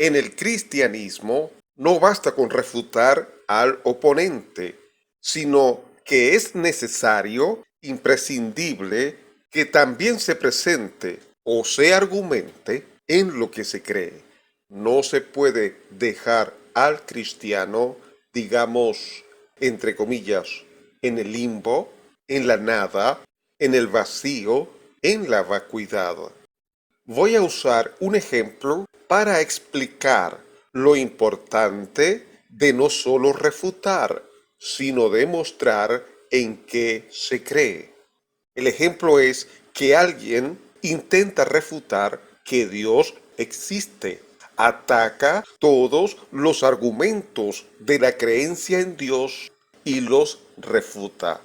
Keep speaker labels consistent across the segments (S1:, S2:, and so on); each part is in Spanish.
S1: En el cristianismo no basta con refutar al oponente, sino que es necesario, imprescindible, que también se presente o se argumente en lo que se cree. No se puede dejar al cristiano, digamos, entre comillas, en el limbo, en la nada, en el vacío, en la vacuidad. Voy a usar un ejemplo para explicar lo importante de no solo refutar, sino demostrar en qué se cree. El ejemplo es que alguien intenta refutar que Dios existe. Ataca todos los argumentos de la creencia en Dios y los refuta.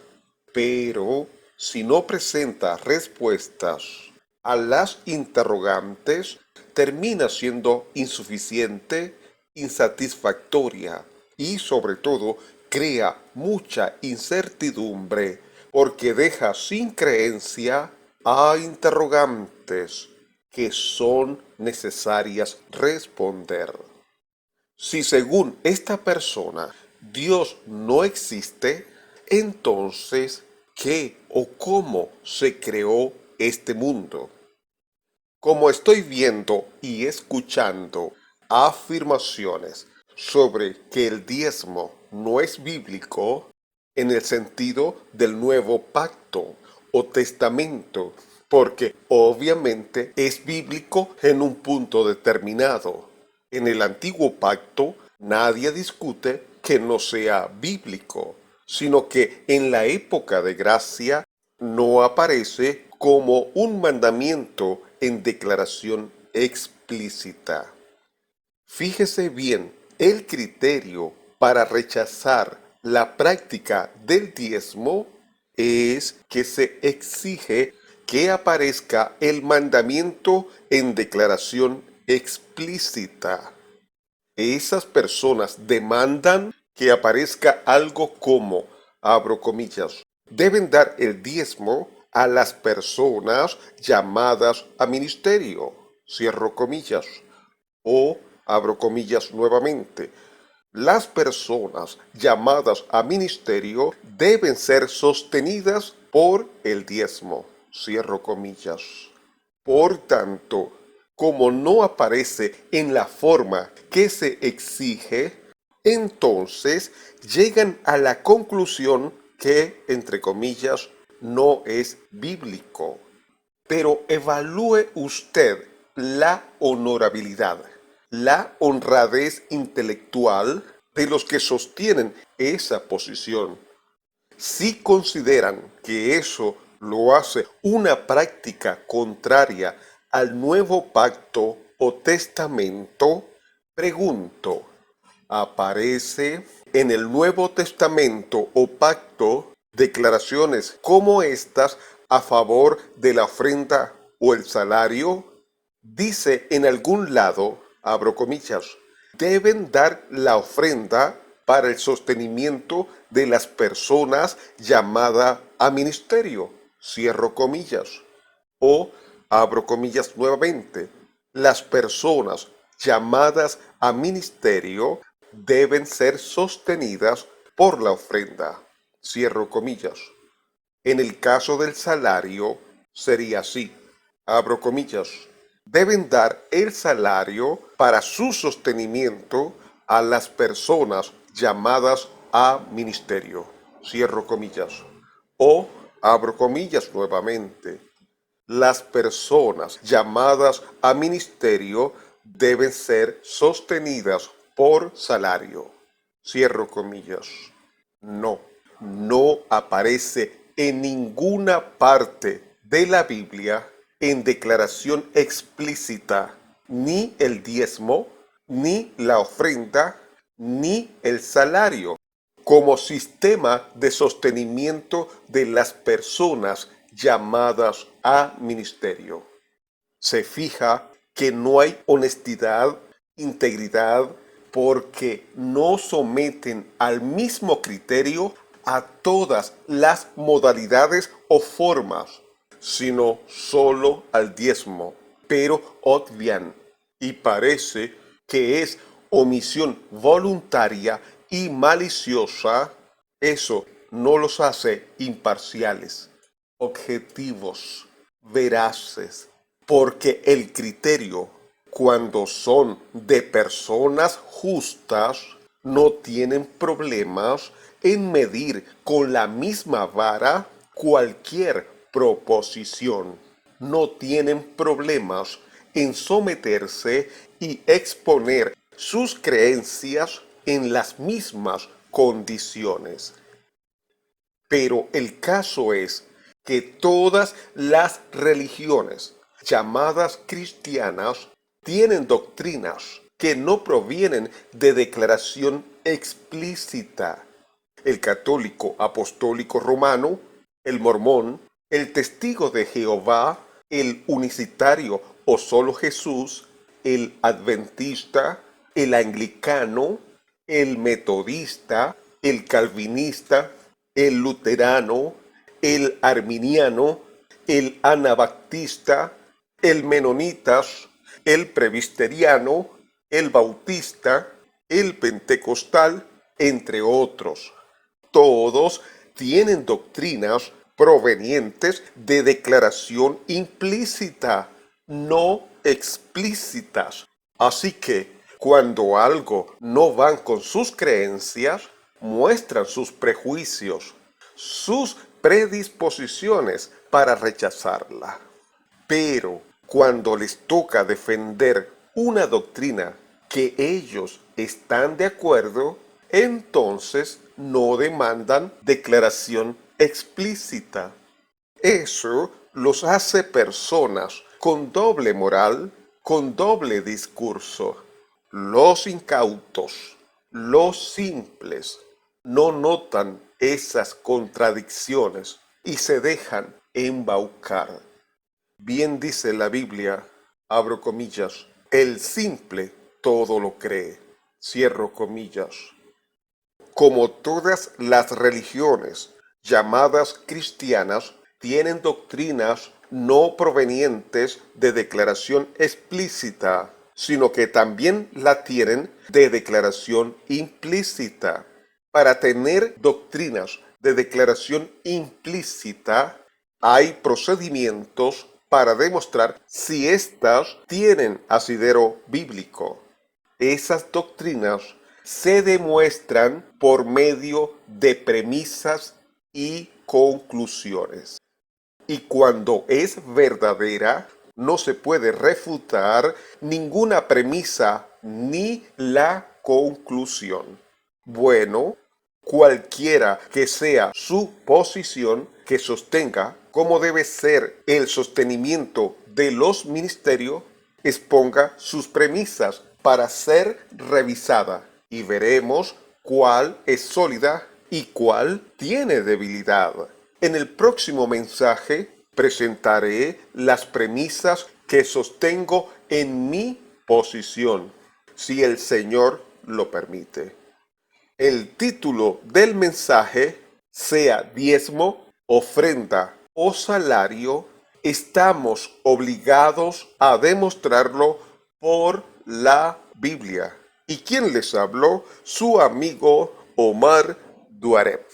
S1: Pero si no presenta respuestas a las interrogantes, termina siendo insuficiente, insatisfactoria y sobre todo crea mucha incertidumbre porque deja sin creencia a interrogantes que son necesarias responder. Si según esta persona Dios no existe, entonces, ¿qué o cómo se creó este mundo? Como estoy viendo y escuchando afirmaciones sobre que el diezmo no es bíblico en el sentido del nuevo pacto o testamento, porque obviamente es bíblico en un punto determinado. En el antiguo pacto nadie discute que no sea bíblico, sino que en la época de gracia no aparece como un mandamiento en declaración explícita. Fíjese bien, el criterio para rechazar la práctica del diezmo es que se exige que aparezca el mandamiento en declaración explícita. Esas personas demandan que aparezca algo como, abro comillas, deben dar el diezmo a las personas llamadas a ministerio, cierro comillas, o, abro comillas nuevamente, las personas llamadas a ministerio deben ser sostenidas por el diezmo, cierro comillas. Por tanto, como no aparece en la forma que se exige, entonces llegan a la conclusión que, entre comillas, no es bíblico. Pero evalúe usted la honorabilidad, la honradez intelectual de los que sostienen esa posición. Si consideran que eso lo hace una práctica contraria al nuevo pacto o testamento, pregunto, ¿aparece en el Nuevo Testamento o pacto declaraciones como estas a favor de la ofrenda o el salario? Dice en algún lado, abro comillas, deben dar la ofrenda para el sostenimiento de las personas llamadas a ministerio, cierro comillas, o abro comillas nuevamente, las personas llamadas a ministerio deben ser sostenidas por la ofrenda, cierro comillas. En el caso del salario sería así, abro comillas, deben dar el salario para su sostenimiento a las personas llamadas a ministerio, cierro comillas, o abro comillas nuevamente, las personas llamadas a ministerio deben ser sostenidas por salario, cierro comillas. No, no aparece en ninguna parte de la Biblia en declaración explícita ni el diezmo, ni la ofrenda, ni el salario como sistema de sostenimiento de las personas llamadas a ministerio. Se fija que no hay honestidad, integridad, porque no someten al mismo criterio a todas las modalidades o formas, sino solo al diezmo. Pero obvian, y parece que es omisión voluntaria y maliciosa, eso no los hace imparciales, objetivos, veraces, porque el criterio, cuando son de personas justas, no tienen problemas en medir con la misma vara cualquier proposición. No tienen problemas en someterse y exponer sus creencias en las mismas condiciones. Pero el caso es que todas las religiones llamadas cristianas tienen doctrinas que no provienen de declaración explícita. El católico apostólico romano, el mormón, el testigo de Jehová, el unicitario o solo Jesús, el adventista, el anglicano, el metodista, el calvinista, el luterano, el arminiano, el anabaptista, el menonitas, el presbiteriano, el bautista, el pentecostal, entre otros. Todos tienen doctrinas provenientes de declaración implícita, no explícitas. Así que cuando algo no van con sus creencias, muestran sus prejuicios, sus predisposiciones para rechazarla. Pero cuando les toca defender una doctrina que ellos están de acuerdo, entonces no demandan declaración explícita. Eso los hace personas con doble moral, con doble discurso. Los incautos, los simples, no notan esas contradicciones y se dejan embaucar. Bien dice la Biblia, abro comillas, el simple todo lo cree, cierro comillas. Como todas las religiones llamadas cristianas tienen doctrinas no provenientes de declaración explícita, sino que también la tienen de declaración implícita. Para tener doctrinas de declaración implícita, hay procedimientos para demostrar si éstas tienen asidero bíblico. Esas doctrinas se demuestran por medio de premisas y conclusiones. Y cuando es verdadera, no se puede refutar ninguna premisa ni la conclusión. Bueno, cualquiera que sea su posición, que sostenga cómo debe ser el sostenimiento de los ministerios, exponga sus premisas para ser revisada y veremos cuál es sólida y cuál tiene debilidad. En el próximo mensaje presentaré las premisas que sostengo en mi posición, si el Señor lo permite. El título del mensaje, sea diezmo, ofrenda o salario, estamos obligados a demostrarlo por la Biblia. ¿Y quién les habló? Su amigo Omar Duareb.